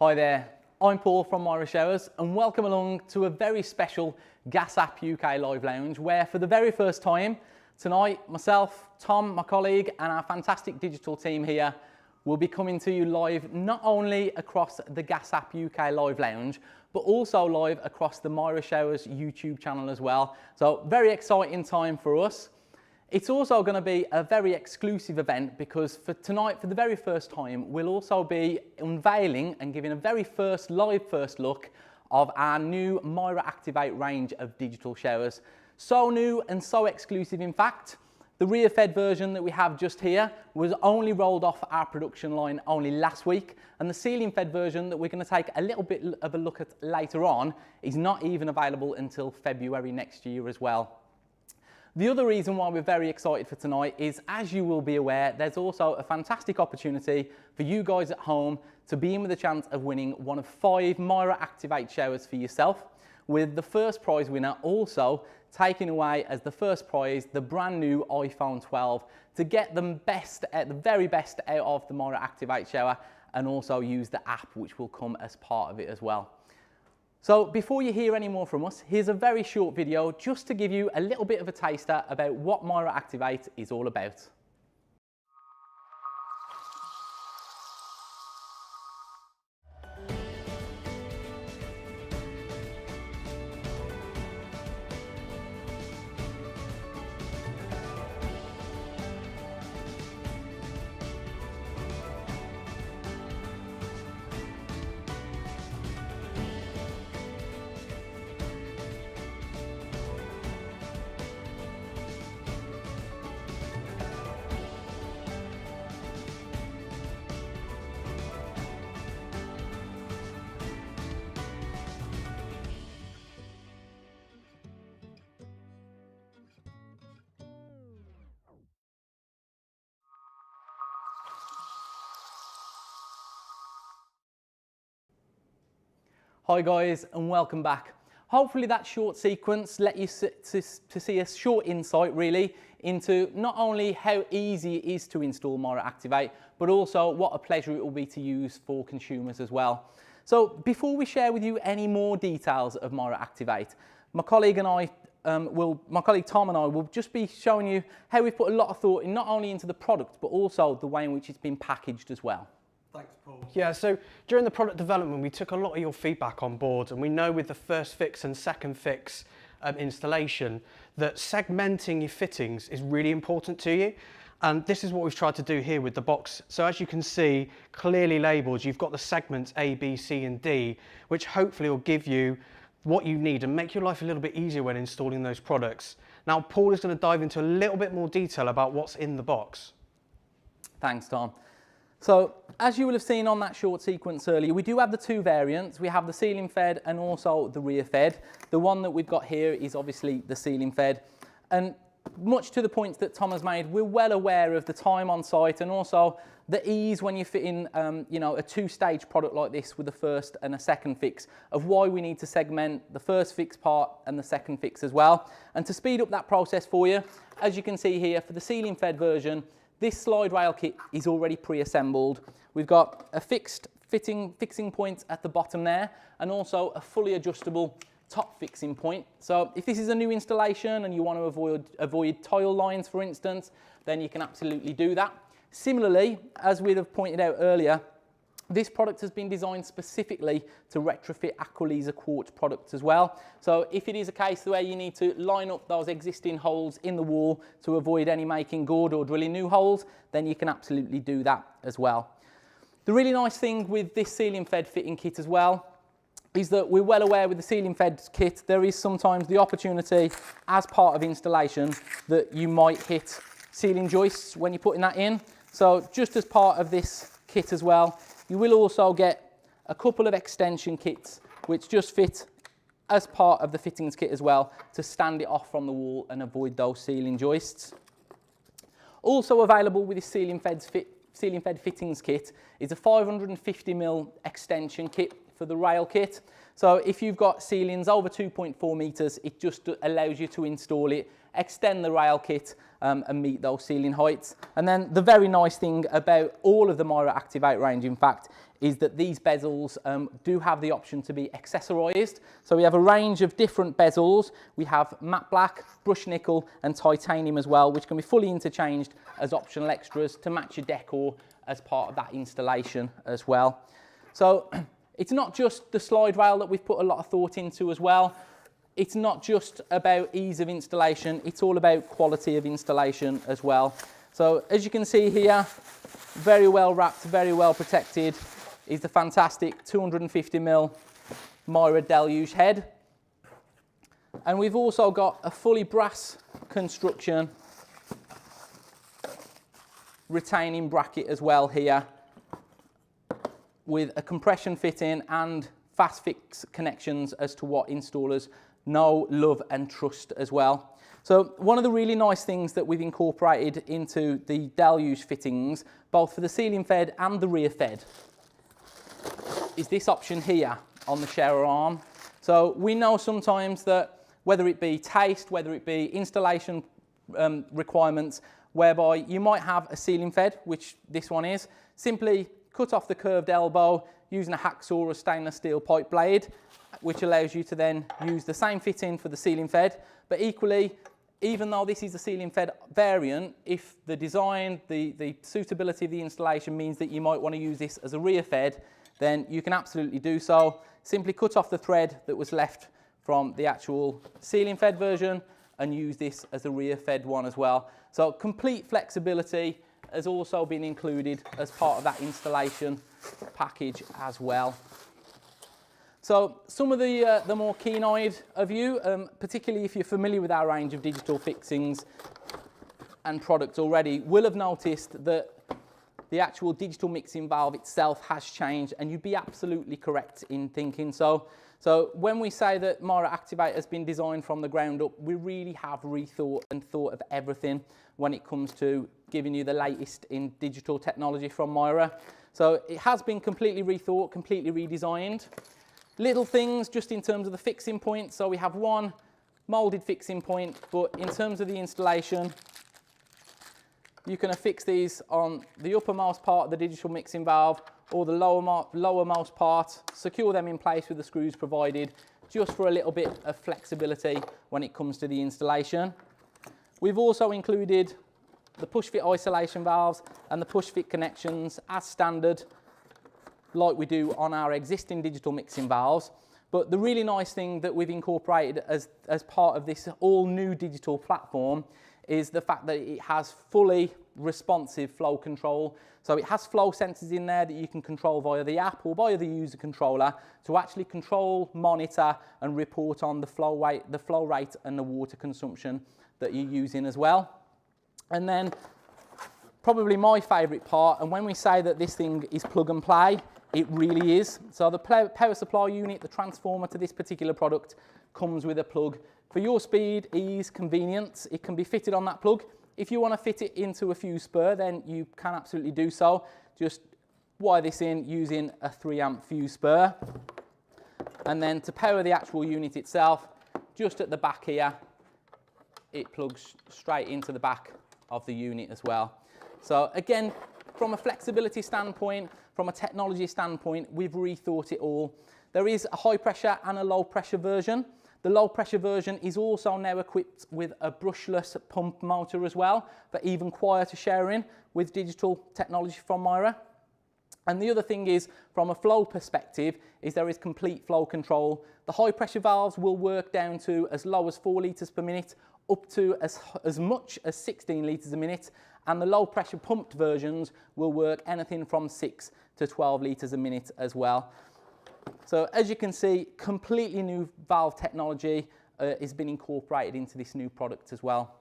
Hi there, I'm Paul from Mira Showers and welcome along to a very special Gas App UK Live Lounge where for the very first time tonight, myself, Tom, my colleague and our fantastic digital team here will be coming to you live not only across the Gas App UK Live Lounge but also live across the Mira Showers YouTube channel as well. So very exciting time for us. It's also going to be a very exclusive event because for tonight, for the very first time, we'll also be unveiling and giving a very first look of our new Mira Activate range of digital showers. So new and so exclusive, in fact, the rear-fed version that we have just here was only rolled off our production line only last week, and the ceiling-fed version that we're going to take a little bit of a look at later on is not even available until February next year as well. The other reason why we're very excited for tonight is, as you will be aware, there's also a fantastic opportunity for you guys at home to be in with a chance of winning one of 5 Mira Activate showers for yourself, with the first prize winner also taking away as the first prize the brand new iPhone 12 to get the very best out of the Mira Activate shower and also use the app which will come as part of it as well. So before you hear any more from us, here's a very short video just to give you a little bit of a taster about what Mira Activate is all about. Hi guys and welcome back. Hopefully that short sequence let you to see a short insight really into not only how easy it is to install Mira Activate, but also what a pleasure it will be to use for consumers as well. So before we share with you any more details of Mira Activate, my colleague Tom and I will just be showing you how we've put a lot of thought in not only into the product, but also the way in which it's been packaged as well. Thanks, Paul. Yeah, so during the product development, we took a lot of your feedback on board, and we know with the first fix and second fix installation that segmenting your fittings is really important to you. And this is what we've tried to do here with the box. So as you can see, clearly labelled, you've got the segments A, B, C and D, which hopefully will give you what you need and make your life a little bit easier when installing those products. Now, Paul is going to dive into a little bit more detail about what's in the box. Thanks, Tom. So, as you will have seen on that short sequence earlier, we do have the 2 variants. We have the ceiling fed and also the rear fed. The one that we've got here is obviously the ceiling fed. And much to the points that Tom has made, we're well aware of the time on site and also the ease when you fit in a 2-stage product like this with a first and a second fix, of why we need to segment the first fix part and the second fix as well. And to speed up that process for you, as you can see here, for the ceiling fed version, this slide rail kit is already pre-assembled. We've got a fixed fixing point at the bottom there and also a fully adjustable top fixing point. So if this is a new installation and you want to avoid tile lines, for instance, then you can absolutely do that. Similarly, as we'd have pointed out earlier, this product has been designed specifically to retrofit Aqualisa quartz products as well. So if it is a case where you need to line up those existing holes in the wall to avoid any making good or drilling new holes, then you can absolutely do that as well. The really nice thing with this ceiling fed fitting kit as well is that we're well aware with the ceiling fed kit, there is sometimes the opportunity as part of installation that you might hit ceiling joists when you're putting that in. So just as part of this kit as well, you will also get a couple of extension kits which just fit as part of the fittings kit as well to stand it off from the wall and avoid those ceiling joists. Also available with this ceiling fed fittings kit is a 550mm extension kit for the rail kit. So if you've got ceilings over 2.4 metres, it just allows you to install it, extend the rail kit and meet those ceiling heights. And then the very nice thing about all of the Mira Activate range, in fact, is that these bezels do have the option to be accessorized. So we have a range of different bezels. We have matte black, brushed nickel and titanium as well, which can be fully interchanged as optional extras to match your decor as part of that installation as well. So it's not just the slide rail that we've put a lot of thought into as well. It's not just about ease of installation, it's all about quality of installation as well. So as you can see here, very well wrapped, very well protected, is the fantastic 250mm Mira deluge head. And we've also got a fully brass construction retaining bracket as well here, with a compression fitting and fast fix connections as to what installers know, love and trust as well. So one of the really nice things that we've incorporated into the deluge fittings, both for the ceiling fed and the rear fed, is this option here on the shower arm. So we know sometimes that whether it be taste, whether it be installation requirements, whereby you might have a ceiling fed, which this one is, simply cut off the curved elbow using a hacksaw or a stainless steel pipe blade, which allows you to then use the same fitting for the ceiling fed. But equally, even though this is a ceiling fed variant, if the design, the suitability of the installation means that you might want to use this as a rear fed, then you can absolutely do so. Simply cut off the thread that was left from the actual ceiling fed version and use this as a rear fed one as well. So complete flexibility has also been included as part of that installation package as well. So some of the more keen-eyed of you, particularly if you're familiar with our range of digital fixings and products already, will have noticed that the actual digital mixing valve itself has changed, and you'd be absolutely correct in thinking so. So when we say that Mira Activate has been designed from the ground up, we really have rethought and thought of everything when it comes to giving you the latest in digital technology from Mira. So it has been completely rethought, completely redesigned. Little things just in terms of the fixing point. So we have one moulded fixing point, but in terms of the installation, you can affix these on the uppermost part of the digital mixing valve or the lowermost part, secure them in place with the screws provided, just for a little bit of flexibility when it comes to the installation. We've also included the push fit isolation valves and the push fit connections as standard, like we do on our existing digital mixing valves. But the really nice thing that we've incorporated as part of this all new digital platform is the fact that it has fully responsive flow control. So it has flow sensors in there that you can control via the app or via the user controller to actually control, monitor and report on the flow rate and the water consumption that you're using as well. And then probably my favourite part, and when we say that this thing is plug and play, it really is. So the power supply unit, the transformer to this particular product, comes with a plug. For your speed, ease, convenience, it can be fitted on that plug. If you want to fit it into a fuse spur, then you can absolutely do so. Just wire this in using a 3-amp fuse spur. And then to power the actual unit itself, just at the back here, it plugs straight into the back of the unit as well. So again, from a flexibility standpoint, from a technology standpoint, we've rethought it all. There is a high pressure and a low pressure version. The low pressure version is also now equipped with a brushless pump motor as well, for even quieter showering with digital technology from Mira. And the other thing is, from a flow perspective, is there is complete flow control. The high pressure valves will work down to as low as 4 litres per minute, up to as much as 16 litres a minute, and the low pressure pumped versions will work anything from 6 to 12 litres a minute as well. So as you can see, completely new valve technology has been incorporated into this new product as well.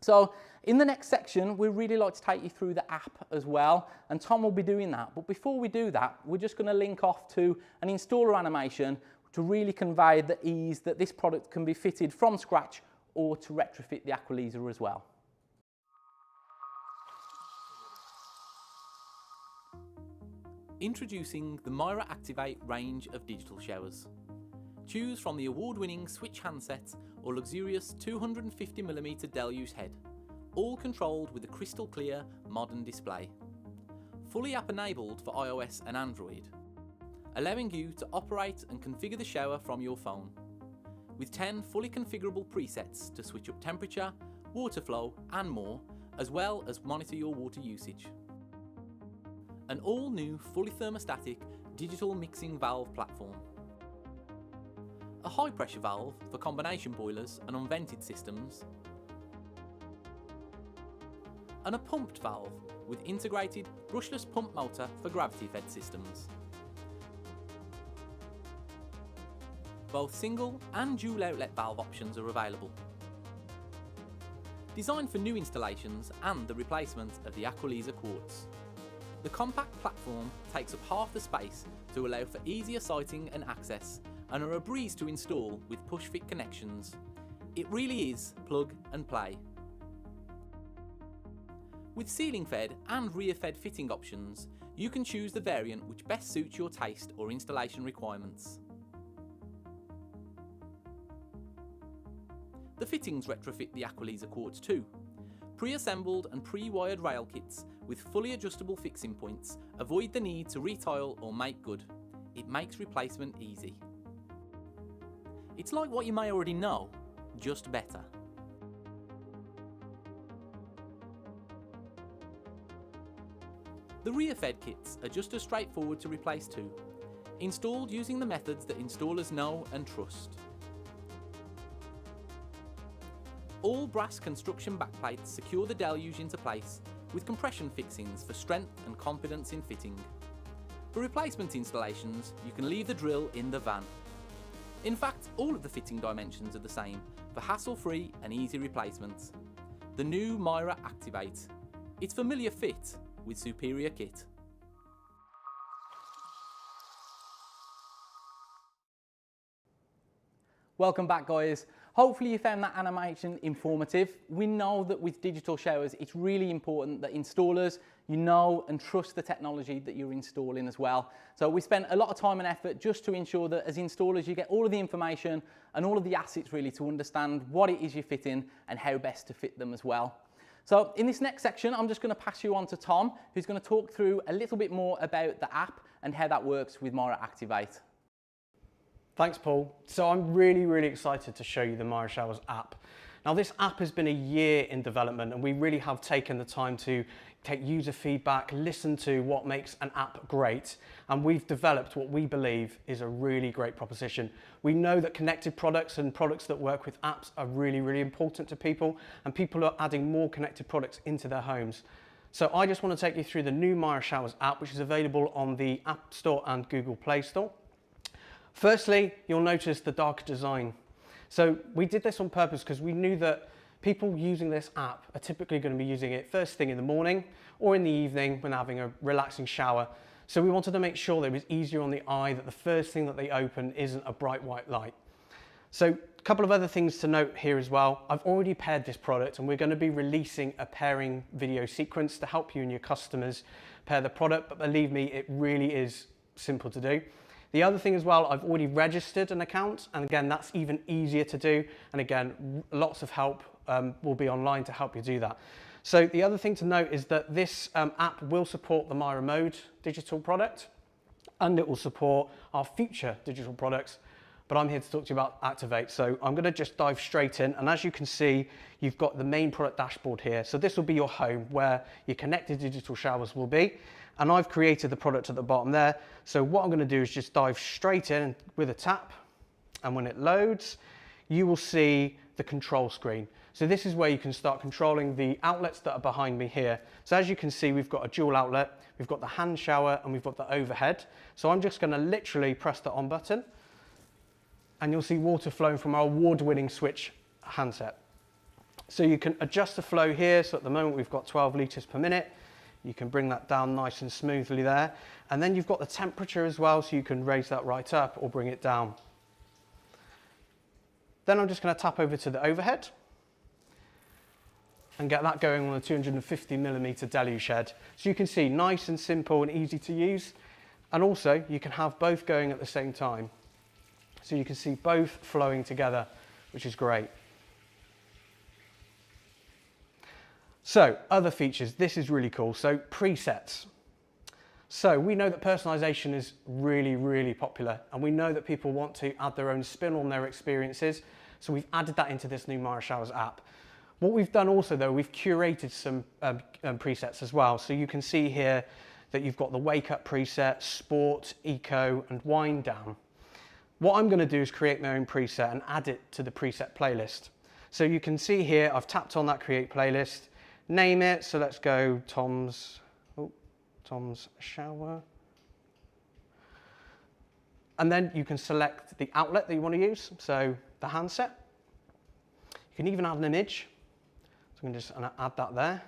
So in the next section, we'd really like to take you through the app as well, and Tom will be doing that. But before we do that, we're just going to link off to an installer animation to really convey the ease that this product can be fitted from scratch or to retrofit the Aqualaser as well. Introducing the Mira Activate range of digital showers. Choose from the award-winning switch handset or luxurious 250mm deluge head, all controlled with a crystal clear modern display. fully app enabled for iOS and Android, allowing you to operate and configure the shower from your phone, with 10 fully configurable presets to switch up temperature, water flow and more, as well as monitor your water usage. An all-new fully thermostatic digital mixing valve platform. A high pressure valve for combination boilers and unvented systems, and a pumped valve with integrated brushless pump motor for gravity fed systems. Both single and dual outlet valve options are available. Designed for new installations and the replacement of the Aqualisa quartz. The compact platform takes up half the space to allow for easier sighting and access, and are a breeze to install with push-fit connections. It really is plug and play. With ceiling-fed and rear-fed fitting options, you can choose the variant which best suits your taste or installation requirements. The fittings retrofit the Aqualisa quartz too. Pre-assembled and pre-wired rail kits with fully adjustable fixing points avoid the need to retile or make good. It makes replacement easy. It's like what you may already know, just better. The rear-fed kits are just as straightforward to replace too, installed using the methods that installers know and trust. All brass construction backplates secure the deluge into place with compression fixings for strength and confidence in fitting. For replacement installations, you can leave the drill in the van. In fact, all of the fitting dimensions are the same for hassle-free and easy replacements. The new Mira Activate. It's familiar fit with superior kit. Welcome back, guys. Hopefully you found that animation informative. We know that with digital showers, it's really important that installers, you know and trust the technology that you're installing as well. So we spent a lot of time and effort just to ensure that as installers, you get all of the information and all of the assets really to understand what it is you're fitting and how best to fit them as well. So in this next section, I'm just going to pass you on to Tom, who's going to talk through a little bit more about the app and how that works with Mira Activate. Thanks, Paul. So I'm really excited to show you the Mira Showers app. Now, this app has been a year in development, and we really have taken the time to take user feedback, listen to what makes an app great, and we've developed what we believe is a really great proposition. We know that connected products and products that work with apps are really important to people, and people are adding more connected products into their homes. So I just want to take you through the new Mira Showers app, which is available on the App Store and Google Play Store. Firstly, you'll notice the darker design. So we did this on purpose because we knew that people using this app are typically going to be using it first thing in the morning or in the evening when having a relaxing shower. So we wanted to make sure that it was easier on the eye, that the first thing that they open isn't a bright white light. So a couple of other things to note here as well. I've already paired this product, and we're going to be releasing a pairing video sequence to help you and your customers pair the product, but believe me, it really is simple to do. The other thing as well, I've already registered an account, and again, that's even easier to do. And again, lots of help will be online to help you do that. So the other thing to note is that this app will support the Mira Mode digital product, and it will support our future digital products. But I'm here to talk to you about Activate. So I'm going to just dive straight in. And as you can see, you've got the main product dashboard here. So this will be your home where your connected digital showers will be. And I've created the product at the bottom there. So what I'm going to do is just dive straight in with a tap. And when it loads, you will see the control screen. So this is where you can start controlling the outlets that are behind me here. So as you can see, we've got a dual outlet, we've got the hand shower, and we've got the overhead. So I'm just going to literally press the on button, and you'll see water flowing from our award-winning switch handset. So you can adjust the flow here. So at the moment, we've got 12 litres per minute. You can bring that down nice and smoothly there. And then you've got the temperature as well, so you can raise that right up or bring it down. Then I'm just going to tap over to the overhead and get that going on a 250mm deluge head. So you can see, nice and simple and easy to use. And also, you can have both going at the same time. So you can see both flowing together, which is great. So other features, this is really cool. So presets. So we know that personalization is really, really popular, and we know that people want to add their own spin on their experiences. So we've added that into this new Mira Showers app. What we've done also though, we've curated some presets as well. So you can see here that you've got the wake up preset, sport, eco, and wind down. What I'm going to do is create my own preset and add it to the preset playlist. So you can see here, I've tapped on that create playlist, name it. So let's go Tom's shower. And then you can select the outlet that you want to use. So the handset. You can even add an image. So I'm just going to add that there.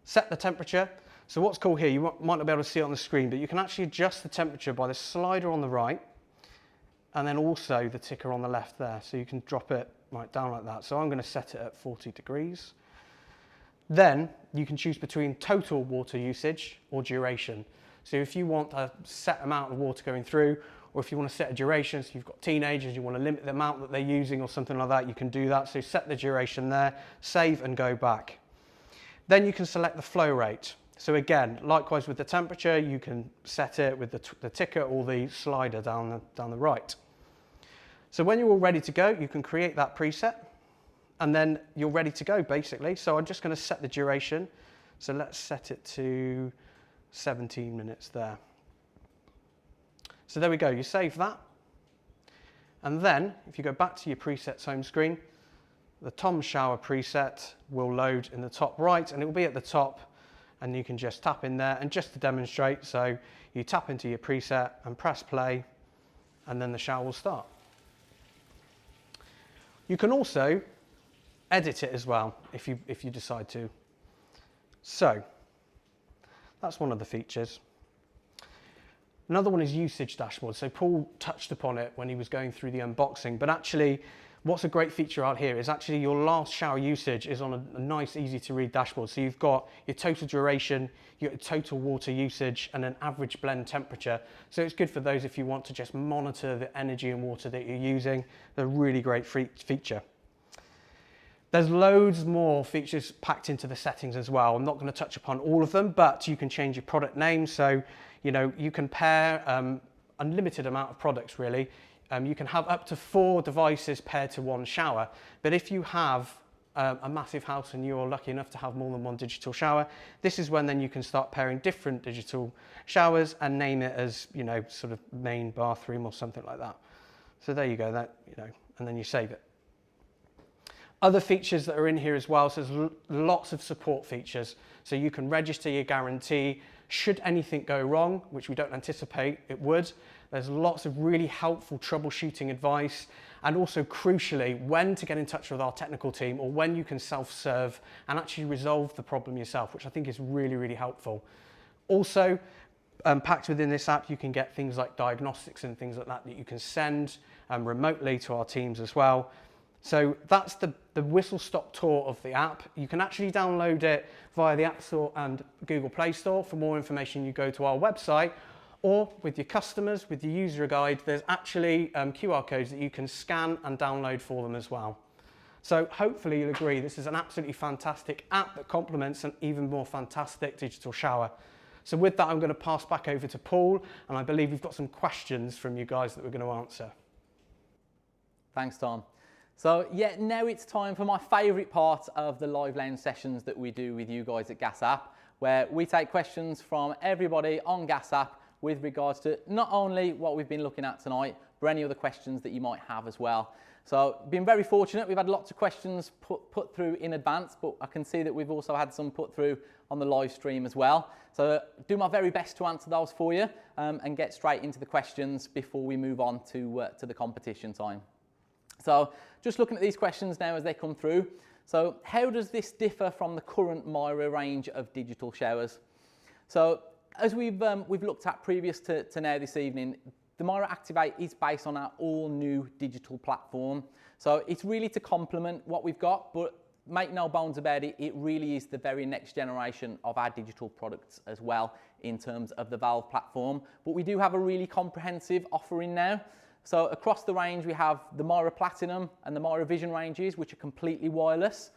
Set the temperature. So what's cool here, you might not be able to see it on the screen, but you can actually adjust the temperature by the slider on the right and then also the ticker on the left there. So you can drop it right down like that. So I'm going to set it at 40 degrees. Then you can choose between total water usage or duration. So if you want a set amount of water going through, or if you want to set a duration, so you've got teenagers, you want to limit the amount that they're using or something like that, you can do that. So set the duration there, save and go back. Then you can select the flow rate. So again, likewise with the temperature, you can set it with the ticker or the slider down the right. So when you're all ready to go, you can create that preset and then you're ready to go basically. So I'm just going to set the duration. So let's set it to 17 minutes there. So there we go, you save that. And then if you go back to your presets home screen, the Tom shower preset will load in the top right and it will be at the top and you can just tap in there. And just to demonstrate, so you tap into your preset and press play and then the shower will start. You can also edit it as well if you decide to. So that's one of the features. Another one is usage dashboard. So Paul touched upon it when he was going through the unboxing, but actually what's a great feature out here is actually your last shower usage is on a nice, easy to read dashboard. So you've got your total duration, your total water usage, and an average blend temperature. So it's good for those if you want to just monitor the energy and water that you're using. They're a really great feature. There's loads more features packed into the settings as well. I'm not going to touch upon all of them, but you can change your product name. So, you know, you can pair unlimited amount of products really. You can have up to 4 devices paired to one shower, but if you have a massive house and you're lucky enough to have more than one digital shower, this is when then you can start pairing different digital showers and name it as, you know, sort of main bathroom or something like that. So there you go, that, you know, and then you save it. Other features that are in here as well, so there's lots of support features. So you can register your guarantee. Should anything go wrong, which we don't anticipate it would, there's lots of really helpful troubleshooting advice, and also crucially, when to get in touch with our technical team or when you can self-serve and actually resolve the problem yourself, which I think is really, really helpful. Also, packed within this app, you can get things like diagnostics and things like that you can send remotely to our teams as well. So that's the whistle-stop tour of the app. You can actually download it via the App Store and Google Play Store. For more information, you go to our website, or with your customers, with your user guide, there's actually QR codes that you can scan and download for them as well. So hopefully you'll agree this is an absolutely fantastic app that complements an even more fantastic digital shower. So with that, I'm going to pass back over to Paul, and I believe we've got some questions from you guys that we're going to answer. Thanks, Tom. So yeah, now it's time for my favourite part of the live lounge sessions that we do with you guys at Gas App, where we take questions from everybody on Gas App with regards to not only what we've been looking at tonight, but any other questions that you might have as well. So been very fortunate, we've had lots of questions put through in advance, but I can see that we've also had some put through on the live stream as well. So do my very best to answer those for you and get straight into the questions before we move on to the competition time. So just looking at these questions now as they come through. So how does this differ from the current Mira range of digital showers? So as we've looked at previous to now this evening, the Mira Activate is based on our all new digital platform. So it's really to complement what we've got, but make no bones about it, it really is the very next generation of our digital products as well in terms of the valve platform. But we do have a really comprehensive offering now. So across the range, we have the Mira Platinum and the Mira Vision ranges, which are completely wireless.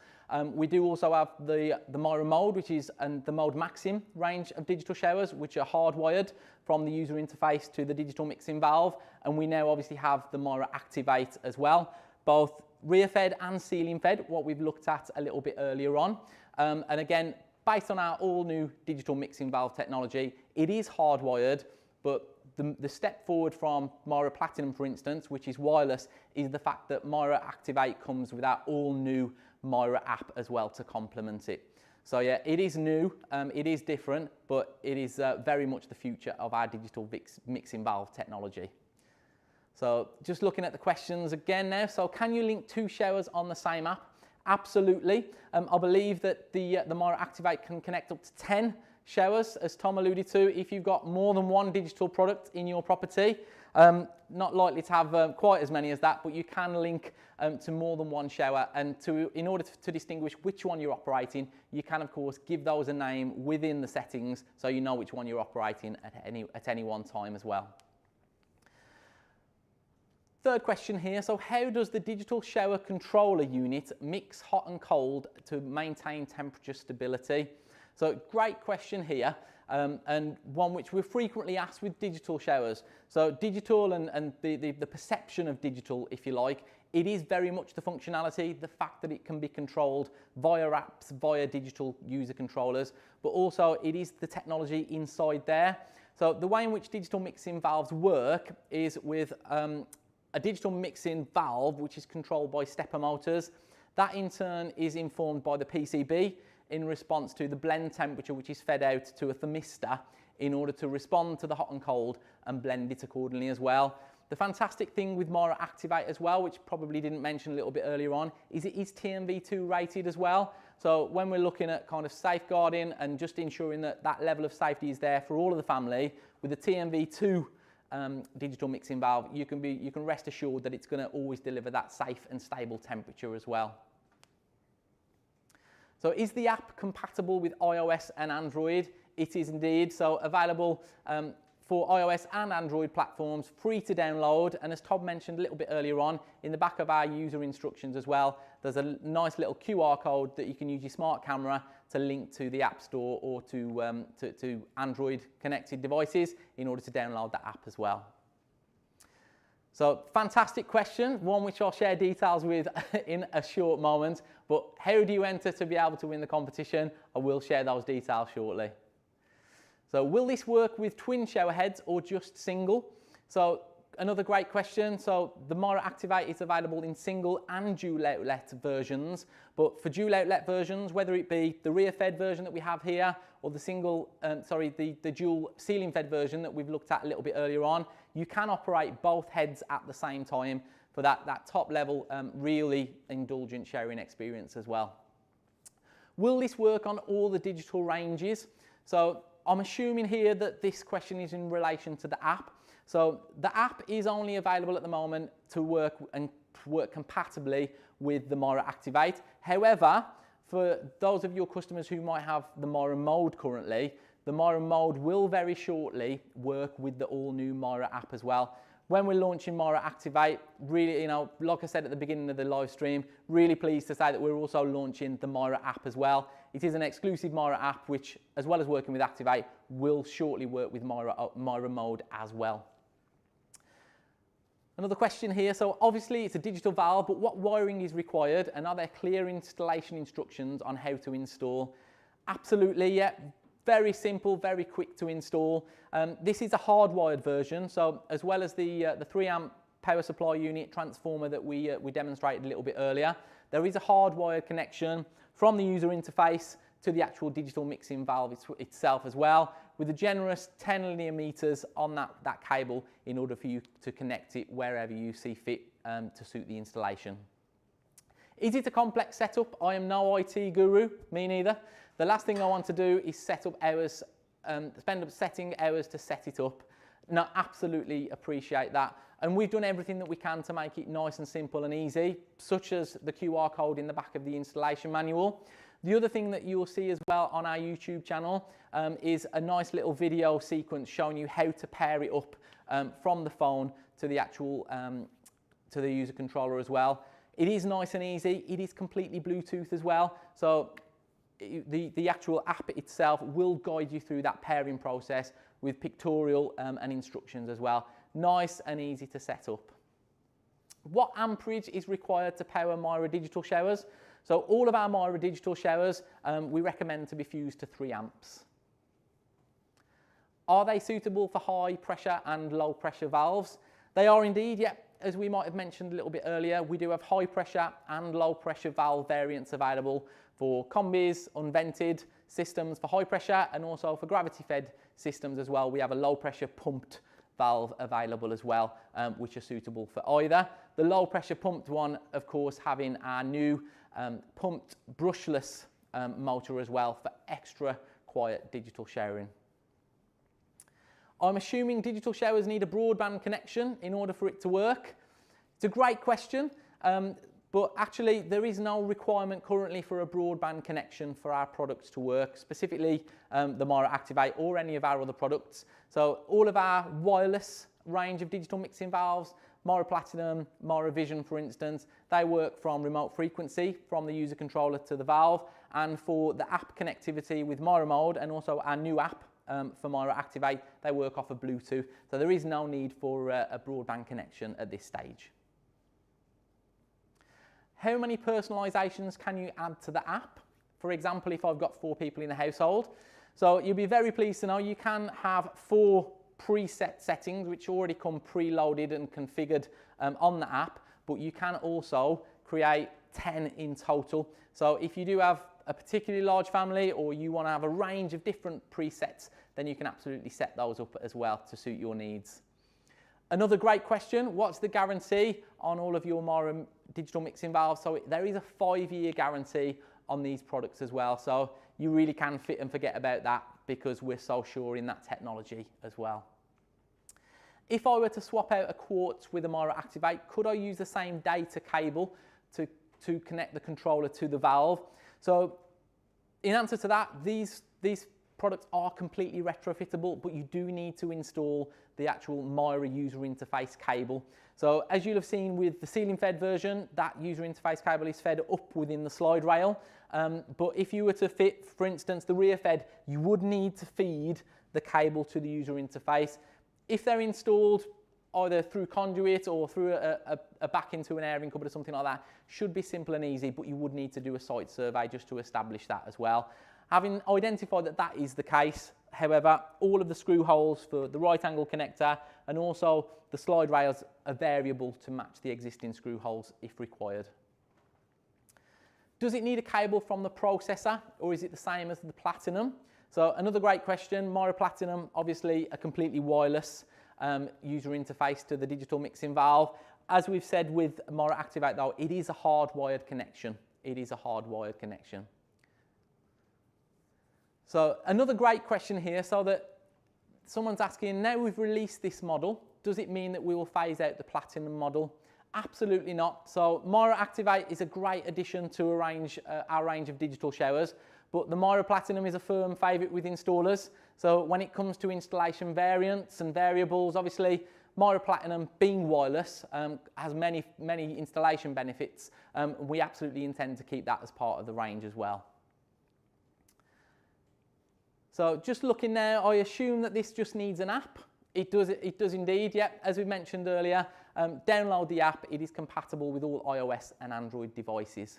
We do also have the Mira Mode, which is the Mode Maxim range of digital showers, which are hardwired from the user interface to the digital mixing valve. And we now obviously have the Mira Activate as well, both rear fed and ceiling fed, what we've looked at a little bit earlier on. And again, based on our all new digital mixing valve technology, it is hardwired, but the step forward from Mira Platinum, for instance, which is wireless, is the fact that Mira Activate comes with our all new Mira app as well to complement it. So yeah, it is new, it is different, but it is very much the future of our digital mixing valve technology. So just looking at the questions again now. So can you link 2 showers on the same app? Absolutely. I believe that the Mira Activate can connect up to 10 showers, as Tom alluded to, if you've got more than one digital product in your property. Not likely to have quite as many as that, but you can link to more than one shower. And in order to distinguish which one you're operating, you can, of course, give those a name within the settings so you know which one you're operating at any one time as well. Third question here, so how does the digital shower controller unit mix hot and cold to maintain temperature stability? So great question here, and one which we're frequently asked with digital showers. So digital and the perception of digital, if you like, it is very much the functionality, the fact that it can be controlled via apps, via digital user controllers, but also it is the technology inside there. So the way in which digital mixing valves work is with a digital mixing valve which is controlled by stepper motors. That in turn is informed by the PCB in response to the blend temperature which is fed out to a thermistor in order to respond to the hot and cold and blend it accordingly as well. The fantastic thing with Mira Activate as well, which probably didn't mention a little bit earlier on, is it is TMV2 rated as well. So when we're looking at kind of safeguarding and just ensuring that that level of safety is there for all of the family, with the TMV2 digital mixing valve, you can rest assured that it's going to always deliver that safe and stable temperature as well. So is the app compatible with iOS and Android? It is indeed. So available for iOS and Android platforms, free to download. And as Todd mentioned a little bit earlier on, in the back of our user instructions as well, there's a nice little QR code that you can use your smart camera to link to the App Store or to Android connected devices in order to download the app as well. So fantastic question, one which I'll share details with in a short moment, but how do you enter to be able to win the competition? I will share those details shortly. So will this work with twin shower heads or just single? So another great question. So the Mira Activate is available in single and dual outlet versions, but for dual outlet versions, whether it be the rear fed version that we have here or the dual ceiling fed version that we've looked at a little bit earlier on, you can operate both heads at the same time for that top level, really indulgent showering experience as well. Will this work on all the digital ranges? So I'm assuming here that this question is in relation to the app. So the app is only available at the moment to work compatibly with the Mira Activate. However, for those of your customers who might have the Mira Mode currently, the Mira Mode will very shortly work with the all-new Mira app as well. When we're launching Mira Activate, really, like I said at the beginning of the live stream, really pleased to say that we're also launching the Mira app as well. It is an exclusive Mira app which, as well as working with Activate, will shortly work with Mira Mode as well. Another question here, so obviously it's a digital valve, but what wiring is required and are there clear installation instructions on how to install? Absolutely, yeah. Very simple, very quick to install. This is a hardwired version, so as well as the 3 amp power supply unit transformer that we demonstrated a little bit earlier, there is a hardwired connection from the user interface to the actual digital mixing valve itself as well, with a generous 10 linear meters on that cable in order for you to connect it wherever you see fit to suit the installation. Is it a complex setup? I am no IT guru, me neither. The last thing I want to do is set up hours, spend up setting hours to set it up. No, absolutely appreciate that. And we've done everything that we can to make it nice and simple and easy, such as the QR code in the back of the installation manual. The other thing that you'll see as well on our YouTube channel is a nice little video sequence showing you how to pair it up from the phone to the actual to the user controller as well. It is nice and easy. It is completely Bluetooth as well. So the actual app itself will guide you through that pairing process with pictorial and instructions as well. Nice and easy to set up. What amperage is required to power Mira Digital Showers? So all of our Mira Digital Showers, we recommend to be fused to 3 amps. Are they suitable for high pressure and low pressure valves? They are indeed, yeah. As we might have mentioned a little bit earlier, we do have high pressure and low pressure valve variants available for combis, unvented systems for high pressure, and also for gravity fed systems as well. We have a low pressure pumped valve available as well, which are suitable for either. The low pressure pumped one, of course, having our new pumped brushless motor as well for extra quiet digital showering. I'm assuming digital showers need a broadband connection in order for it to work. It's a great question, but actually there is no requirement currently for a broadband connection for our products to work, specifically the Mira Activate or any of our other products. So all of our wireless range of digital mixing valves, Mira Platinum, Mira Vision for instance, they work from remote frequency from the user controller to the valve, and for the app connectivity with Mira Mode and also our new app for Mira Activate, they work off of Bluetooth, so there is no need for a broadband connection at this stage. How many personalizations can you add to the app? For example, if I've got 4 people in the household, so you'll be very pleased to know you can have 4 preset settings which already come preloaded and configured on the app, but you can also create 10 in total. So if you do have a particularly large family or you want to have a range of different presets, then you can absolutely set those up as well to suit your needs. Another great question, what's the guarantee on all of your Mira digital mixing valves? So there is a 5-year guarantee on these products as well. So you really can fit and forget about that because we're so sure in that technology as well. If I were to swap out a quartz with a Mira Activate, could I use the same data cable to connect the controller to the valve? So in answer to that, these products are completely retrofittable, but you do need to install the actual Mira user interface cable. So as you'll have seen with the ceiling fed version, that user interface cable is fed up within the slide rail. But if you were to fit, for instance, the rear fed, you would need to feed the cable to the user interface. If they're installed either through conduit or through a back into an airing cupboard or something like that, should be simple and easy, but you would need to do a site survey just to establish that as well. Having identified that that is the case, however, all of the screw holes for the right angle connector and also the slide rails are variable to match the existing screw holes if required. Does it need a cable from the processor or is it the same as the Platinum? So another great question. Mira Platinum, obviously a completely wireless user interface to the digital mixing valve. As we've said with Mira Activate though, it is a hardwired connection. It is a hardwired connection. So another great question here, so that someone's asking, now we've released this model, does it mean that we will phase out the Platinum model? Absolutely not. So Mira Activate is a great addition to our range of digital showers, but the Mira Platinum is a firm favourite with installers. So when it comes to installation variants and variables, obviously Mira Platinum being wireless has many installation benefits. We absolutely intend to keep that as part of the range as well. So just looking now, I assume that this just needs an app. It does indeed, yeah. As we mentioned earlier, download the app. It is compatible with all iOS and Android devices.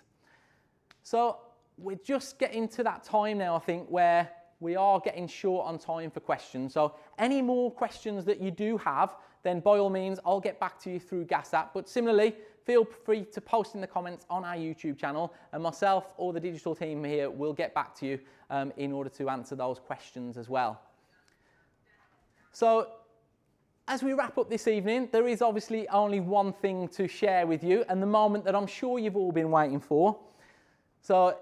So we're just getting to that time now, I think, where we are getting short on time for questions. So any more questions that you do have, then by all means, I'll get back to you through Gas App. But similarly, feel free to post in the comments on our YouTube channel, and myself or the digital team here will get back to you in order to answer those questions as well. So as we wrap up this evening, there is obviously only one thing to share with you, and the moment that I'm sure you've all been waiting for. So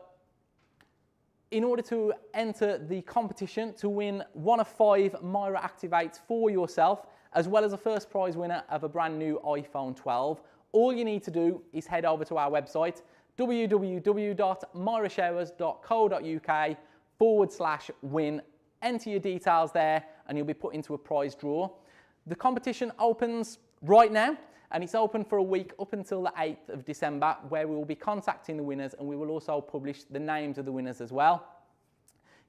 in order to enter the competition to win one of 5 Mira Activates for yourself, as well as a first prize winner of a brand new iPhone 12, all you need to do is head over to our website, www.mirashowers.co.uk/win. Enter your details there and you'll be put into a prize draw. The competition opens right now and it's open for a week up until the 8th of December, where we will be contacting the winners, and we will also publish the names of the winners as well.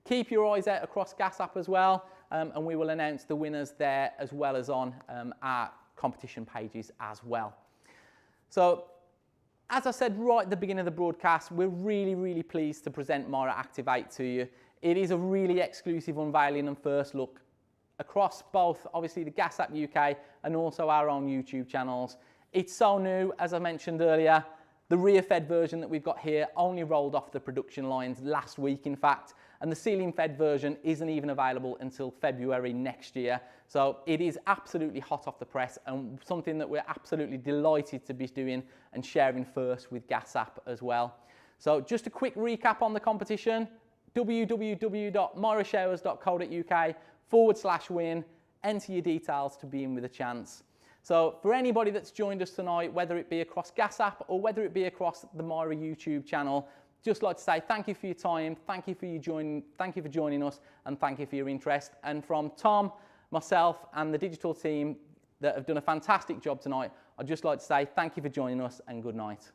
Keep your eyes out across Gas App as well, and we will announce the winners there as well as on our competition pages as well. So, as I said right at the beginning of the broadcast, we're really, really pleased to present Mira Activate to you. It is a really exclusive unveiling and first look across both, obviously, the Gas App UK and also our own YouTube channels. It's so new, as I mentioned earlier. The rear-fed version that we've got here only rolled off the production lines last week, in fact, and the ceiling-fed version isn't even available until February next year. So it is absolutely hot off the press and something that we're absolutely delighted to be doing and sharing first with Gas App as well. So just a quick recap on the competition: www.mirashowers.co.uk/win. Enter your details to be in with a chance. So for anybody that's joined us tonight, whether it be across Gas App or whether it be across the Mira YouTube channel, just like to say thank you for your time, thank you for joining us, and thank you for your interest. And from Tom, myself, and the digital team that have done a fantastic job tonight, I'd just like to say thank you for joining us and good night.